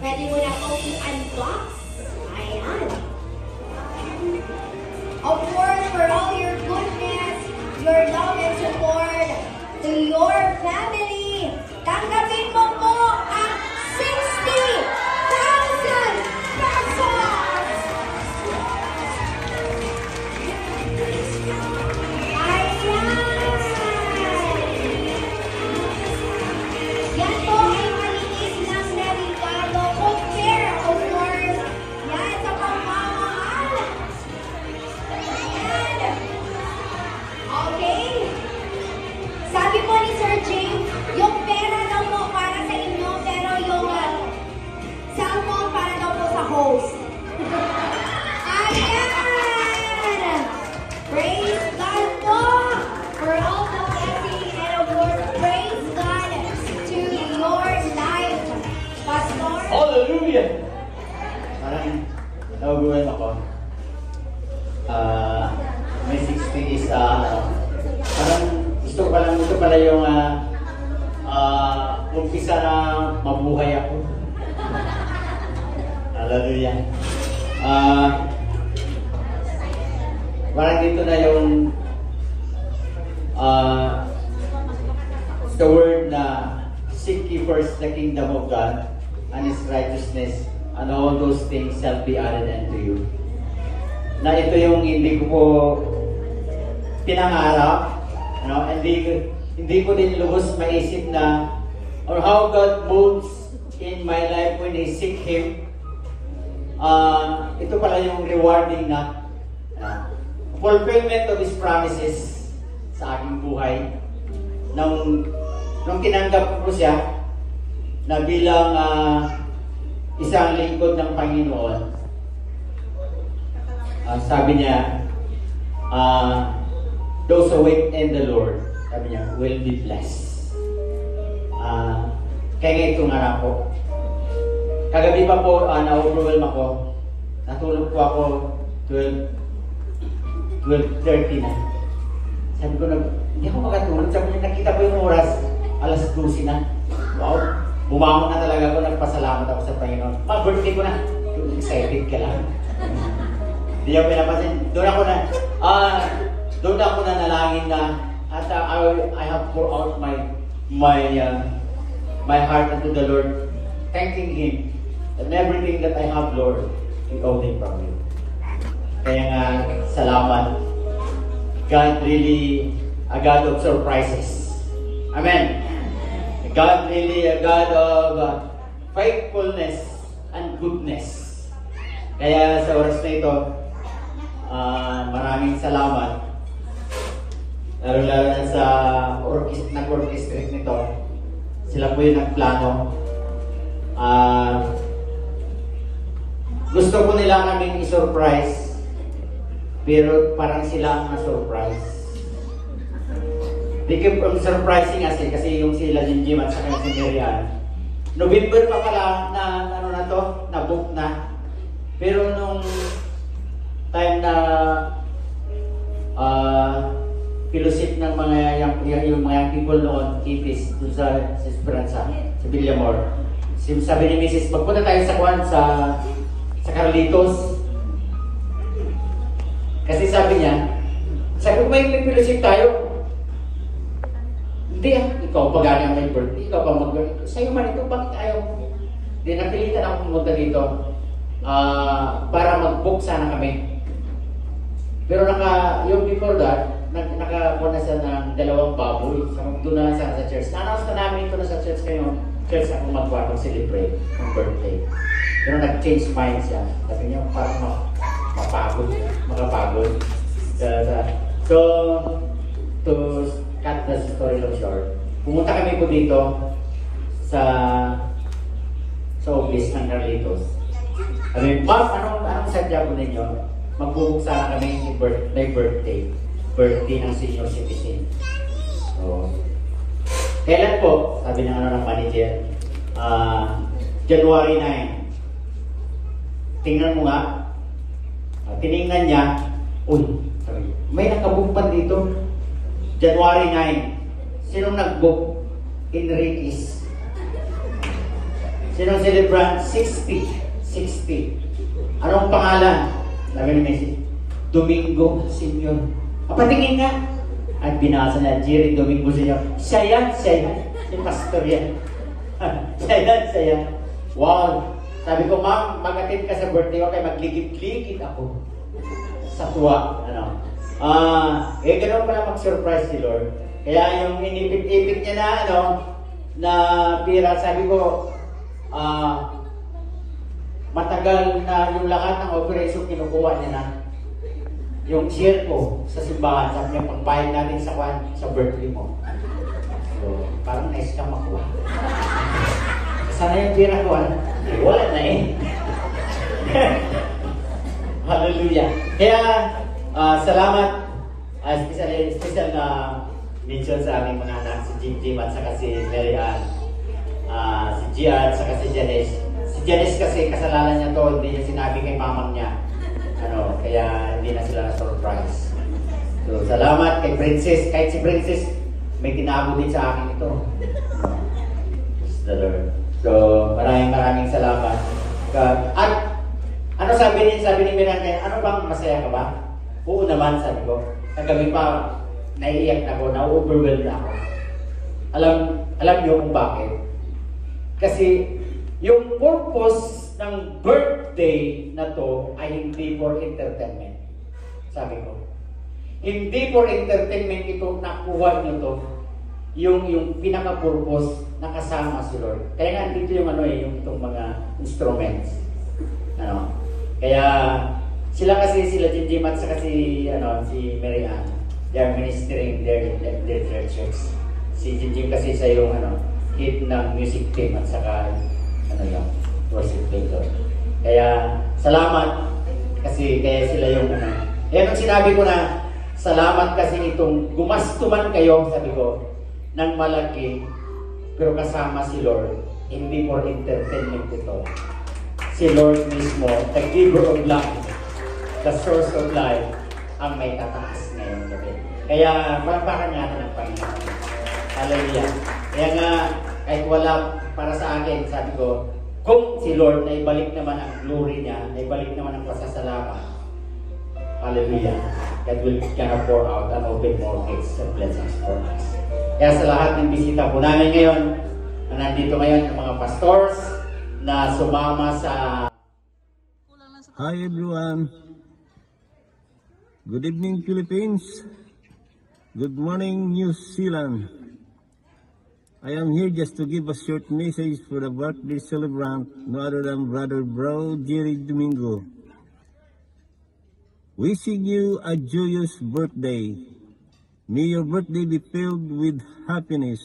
Pwede mo na pong i-unbox. Ayan. Of course, for all your goodness, your love and support to your family, tanggapin mo po ang 60,000 pesos! Ayan! Yan po ay maliit lang na regalo. Compare, of course, yan sa pagmamahal. Ayan! Okay? Sabi po ni Sir James, yung pera daw po para sa inyo, pero yung cellphone para daw po sa host. Ayan! Praise God po for all the blessings and of course, praise God to your life, Pastor. Hallelujah! Parang nagugulan ako. May 60 is, parang gusto ko pala yung umpisa na mabuhay ako. Hallelujah. Parang dito na yung the word na seek ye first the kingdom of God and His righteousness, and all those things shall be added unto you. Na ito yung hindi ko po pinangarap, hindi ko din lubos maisip na or how God moves in my life when I seek Him. Ito pala yung rewarding na fulfillment of His promises sa aking buhay. Nung tinanggap ko siya na bilang isang lingkod ng Panginoon, sabi niya, those who wait in the Lord, sabi niya, will be blessed. Kaya ngayon nga na po. Kagabi pa po, na-overwhelm ako. Natulog po ako 12:30 na. Sabi ko, hindi ako makatulog. Sabi niya, nakita ko yung oras, alas 12 na. Wow! Bumangon na talaga ako, nagpasalamat ako sa Panginoon. Birthday ko na. Excited ka lang. Hindi ako pinapansin. Doon ako na nalangin na at I have poured out my heart unto the Lord, thanking Him and everything that I have, Lord, we owe Him from you. Kaya nga, salamat. God really a God of surprises. Amen. God really a God of faithfulness and goodness. Kaya sa oras na ito, maraming salamat. Lalo na sa nag-orchestrate nito. Sila po yung nagplano. Gusto ko nila kaming i-surprise, pero parang sila ang na-surprise. They keep on surprising us kasi yung sila Jim at saka si Marian. November pa pala na-book na. Pero nung time na fellowship ng yung mga people noon, Kipis, doon sa Esperanza, sa Villamor. Sabi ni Mrs., magpunta tayo sa Carlitos. Kasi sabi ko, may fellowship tayo. Hindi ikaw pa gano'n may birthday, ikaw pa mag-birthday. Sa'yo man ito, bakit ayaw mo? Hindi, napilitan ako pumunta dito para mag-book sana kami. Pero yung before that, nakakuha na siya ng 2 baboy. Doon na lang sa church. Na-announce na namin ito na sa church kayo. Church ako mag-celebrate ng birthday. Pero nag-change mind siya. Sabi niya, parang makapagod. So, to cut the story long short, pumunta kami po dito sa office ng Carlitos. Sabi, Ma'am, anong sadya po ninyo? Magbubuk sana kami may birthday ng senior citizen. So, kailan po? Sabi ng manager, January 9. Tingnan mo nga. Tiningnan niya, uy, sabi, may nakabook pa dito. January 9. Sinong nag-book? Enriquez. Sinong celebrant? 60. 60. Anong pangalan? Sabi ni Messi, Domingo Senior. Patingin nga. At binasa niya, Jerry Domingo Senior. Siya yan. Si pastor yan. Siya yan. Wow. Sabi ko, ma'am, mag-attend ka sa birthday ko, kaya magligid-ligid ako. Sa tuwa. Ganoon pala mag-surprise si Lord. Kaya yung inipit-ipit niya na pira, sabi ko, matagal na yung lahat ng operation kinukuha niya na. Yung share ko sa simbahan, sabi niya, pagbayad natin sa birthday mo. So, parang nice kang makuha. Sana yung pira ko, wala na eh. Hallelujah. Kaya, salamat. Special na mention sa aming mga anak, si Jim at saka si Mary Ann. Si Gia at saka si Janice. Si Janice kasi kasalanan niya to, hindi niya sinabi kay mamang niya. Kaya hindi na sila na-surprise. So, salamat kay Princess. Kahit si Princess, may tinago din sa akin ito. Praise the Lord. So, maraming salamat. At, ano sabi ni Miranda, ano bang masaya ka ba? Oo naman, sabi ko. Kagabi pa, naiiyak na ako, na-overwhelmed na ako. Alam niyo kung bakit? Kasi, yung purpose ng birthday na to ay hindi for entertainment. Sabi ko. Hindi for entertainment ito, nakuha niyo to. Yung pinaka-purpose na kasama si Lord. Kaya nga dito yung yung itong mga instruments. Kaya sila Jim at saka si Mary Ann, they are ministering their churches. Si Jim kasi sa yung hit ng music team at saka worship leader. Kaya salamat kasi kaya sila yung Kaya nung sinabi ko na salamat kasi itong gumastuman kayo, sabi ko, ng malaki, pero kasama si Lord, hindi for entertainment ito. Si Lord mismo, the giver of life, the source of life, ang may tataas ngayong gabi. Kaya, palakpakan natin ang Panginoon. Hallelujah. Kaya nga, kahit wala para sa akin, sabi ko, kung si Lord na ibalik naman ang glory niya, na ibalik naman ang pasasalamat, hallelujah, God will gonna pour out and open more gates and blessings for us. Kaya sa lahat ng bisita po namin ngayon, na nandito ngayon yung mga pastors na sumama sa... Hi everyone. Good evening Philippines. Good morning New Zealand. I am here just to give a short message for the birthday celebrant, no other than Brother Bro Jerry Domingo. Wishing you a joyous birthday. May your birthday be filled with happiness.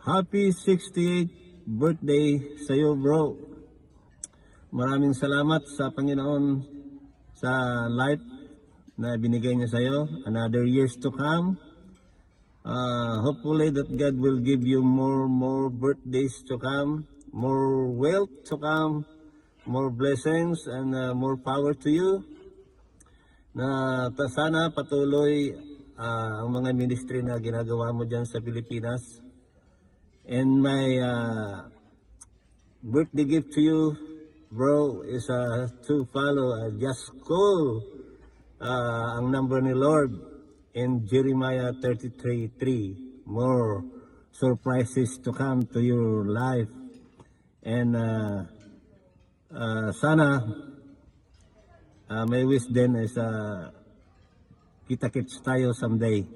Happy 68th birthday sa iyo, bro. Maraming salamat sa Panginoon sa life na binigay niya sa iyo. Another years to come. Hopefully that God will give you more birthdays to come, more wealth to come, more blessings and more power to you. Na sana patuloy ang mga ministry na ginagawa mo dyan sa Pilipinas. And my birthday gift to you, bro, is to follow, just call ang number ni Lord in Jeremiah 33:3. More surprises to come to your life. And sana may wish din is kita-kits tayo someday.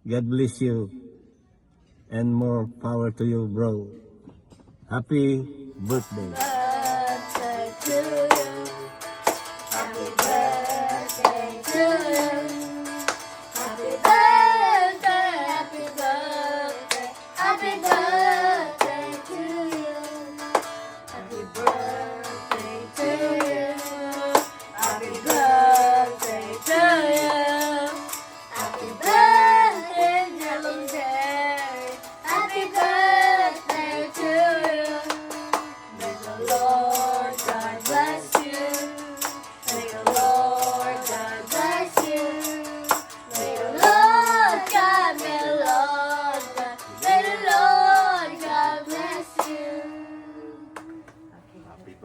God bless you and more power to you, bro. Happy birthday. Birthday to you. Happy birthday to you. Happy birthday, happy birthday, happy birthday to you. Happy birthday to you. Happy birthday to you. Happy birthday, Yellow Jerry. Happy birthday to you. May the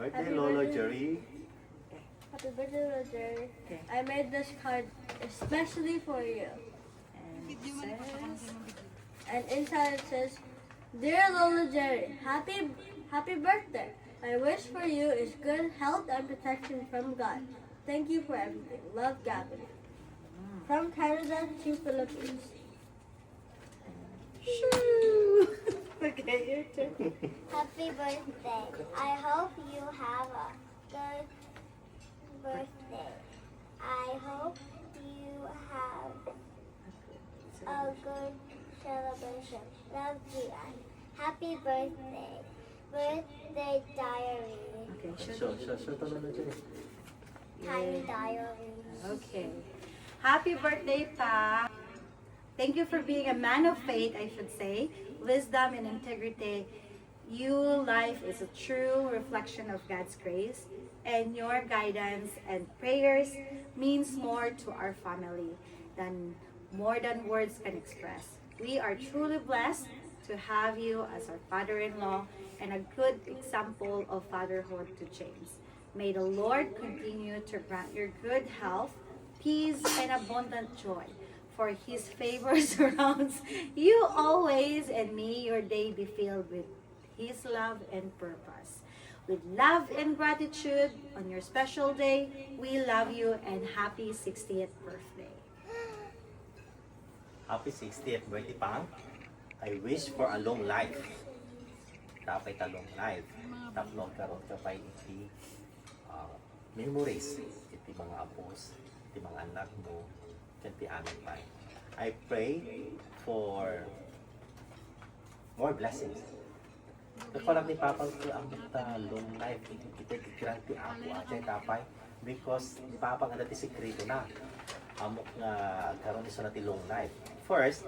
birthday, Happy Lolo birthday. Jerry. Happy birthday, Roger. Okay. I made this card especially for you. And it says, And inside it says, Dear Lola Jerry, happy birthday. My wish for you is good health and protection from God. Thank you for everything. Love, Gavin. From Canada to Philippines. okay, your turn. Happy birthday. I hope you have a good birthday. I hope you have a good celebration. Love, Gian. Happy birthday. Birthday diary. Okay, Show to Lolo Jerry. Tiny diary. Okay. Happy birthday, Pa. Thank you for being a man of faith, I should say, wisdom and integrity. Your life is a true reflection of God's grace, and your guidance and prayers means more to our family than more than words can express. We are truly blessed to have you as our father-in-law and a good example of fatherhood to James. May the Lord continue to grant your good health, peace, and abundant joy. For His favor surrounds you always, and may your day be filled with His love and purpose. With love and gratitude on your special day, we love you and happy 60th birthday. Happy 60th birthday, Pang. I wish for a long life. Dapat a long life. Tapos karon ka pa iti memories. Iti mga apos, iti mga anak mo, iti anak pa. I pray for more blessings. Ako lang ni Papa ko ang long life. Ito grant ti ako ajay tapay. Because ni Papa nga dati sekreto na. Amok nga karon iso na ti long life. First,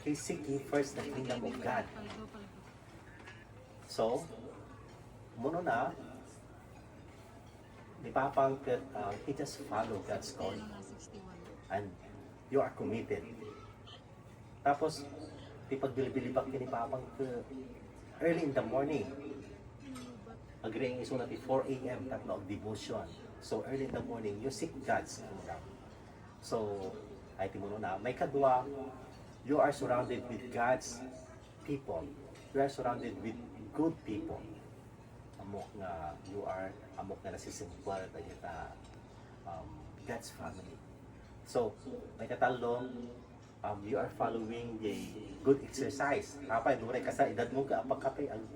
He seek ye first the kingdom of God. So, muna na, ni Papang he just follow God's call. And you are committed. Tapos, di pagbilibili-bilibak ni Papang early in the morning. Agreeing iso na ti 4 a.m. tatlo ang devotion. So, early in the morning, you seek God's kingdom. So, ay timuno na, may kadwa, you are surrounded with God's people. You are surrounded with good people. Amok nga, you are, amok nga nasisimpal tayo God's family. So, may katalo, you are following the good exercise. Kapay, duray ka sa edad mo ka, apakapay ang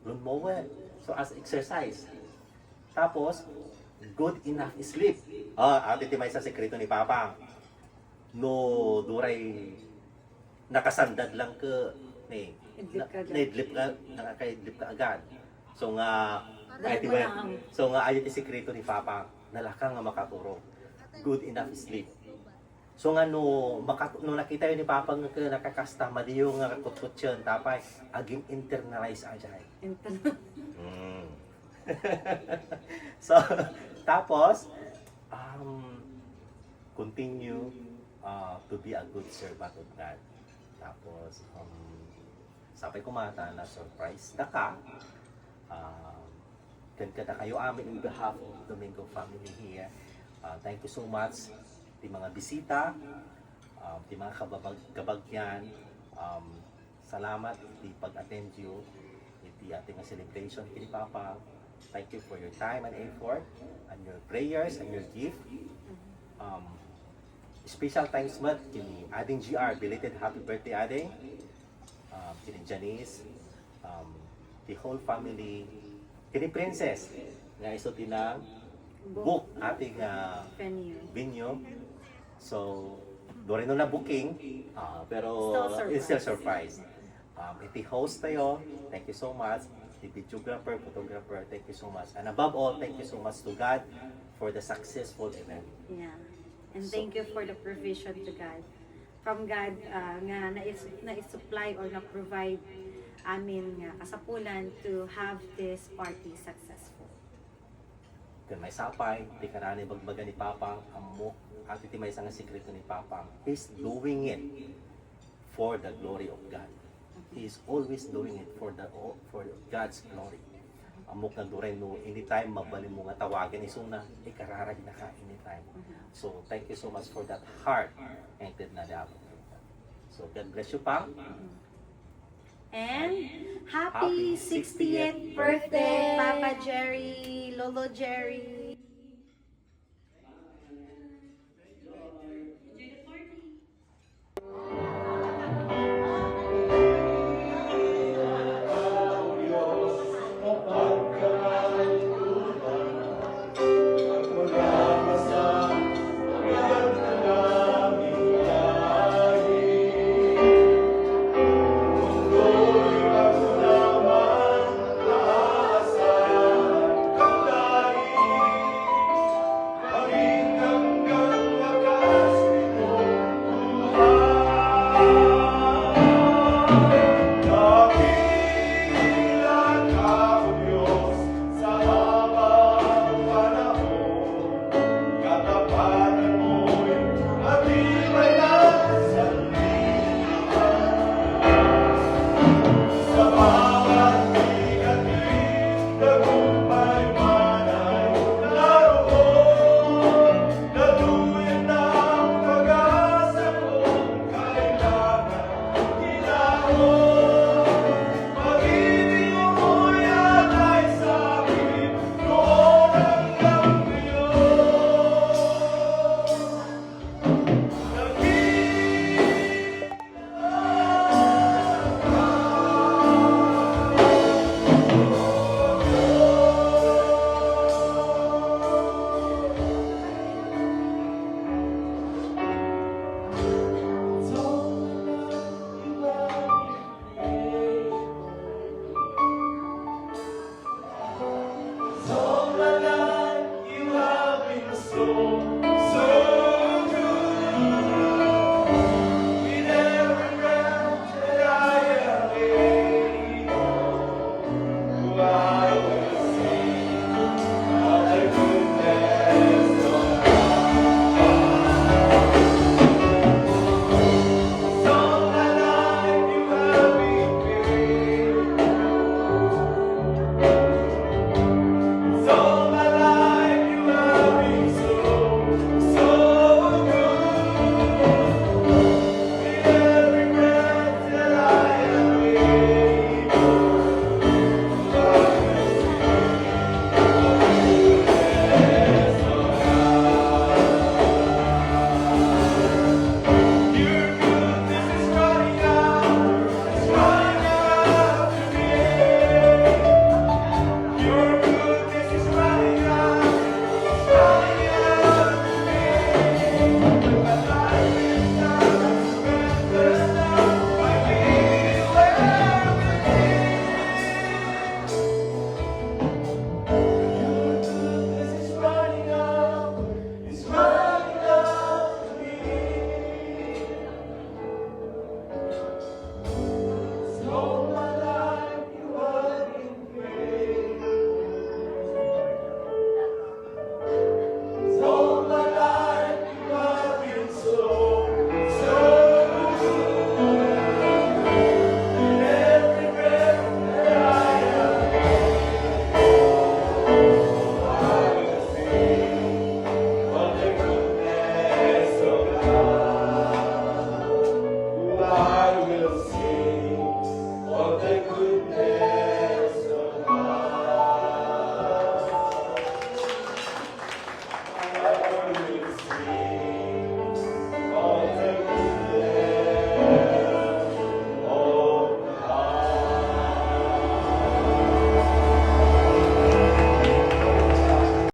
lawnmower. So, as exercise. Tapos, good enough sleep. Ate timay sa sekreto ni Papa. No, duray nakasandad lang ka naidlip ka agad. So nga ayun ti sekreto ni Papa nalaka nga makaturo. Good enough sleep. So nga no nakita yun ni Papa nga nakakasta madiyo nga kutkutyan tapay aging internalize ajay. So tapos continue to be a good servant of God. Tapos, sabay kumata na surprise na ka. Kan kayo amin in behalf of Domingo family here. Thank you so much di mga bisita, di mga kabagyan. Salamat di pag-attend you iti ating celebration kini Papa. Thank you for your time and effort and your prayers and your gift. Special thanks mat kini Ading GR, belated happy birthday Ading. Kini Janice, the whole family, kini Princess, nga iso tinang book ating venue. So, doon rin na booking, pero it's still surprise. Iti host tayo, thank you so much. The videographer, photographer, thank you so much. And above all, thank you so much to God for the successful event. Yeah. And thank you for the provision to God. From God nga na-supply or na-provide amin nga kasapulan to have this party successful. Kung may sapay, di ka na bagbaga ni Papa, amok, at iti may isang sikreto ni Papa, He's doing it for the glory of God. He is always doing it for God's glory. amok na duray no anytime mabalin mo nga tawagan isuna ikararag na ka anytime. So thank you so much for that heart and na damo. So God bless you pa. And happy 60th birthday, Papa Jerry, Lolo Jerry. The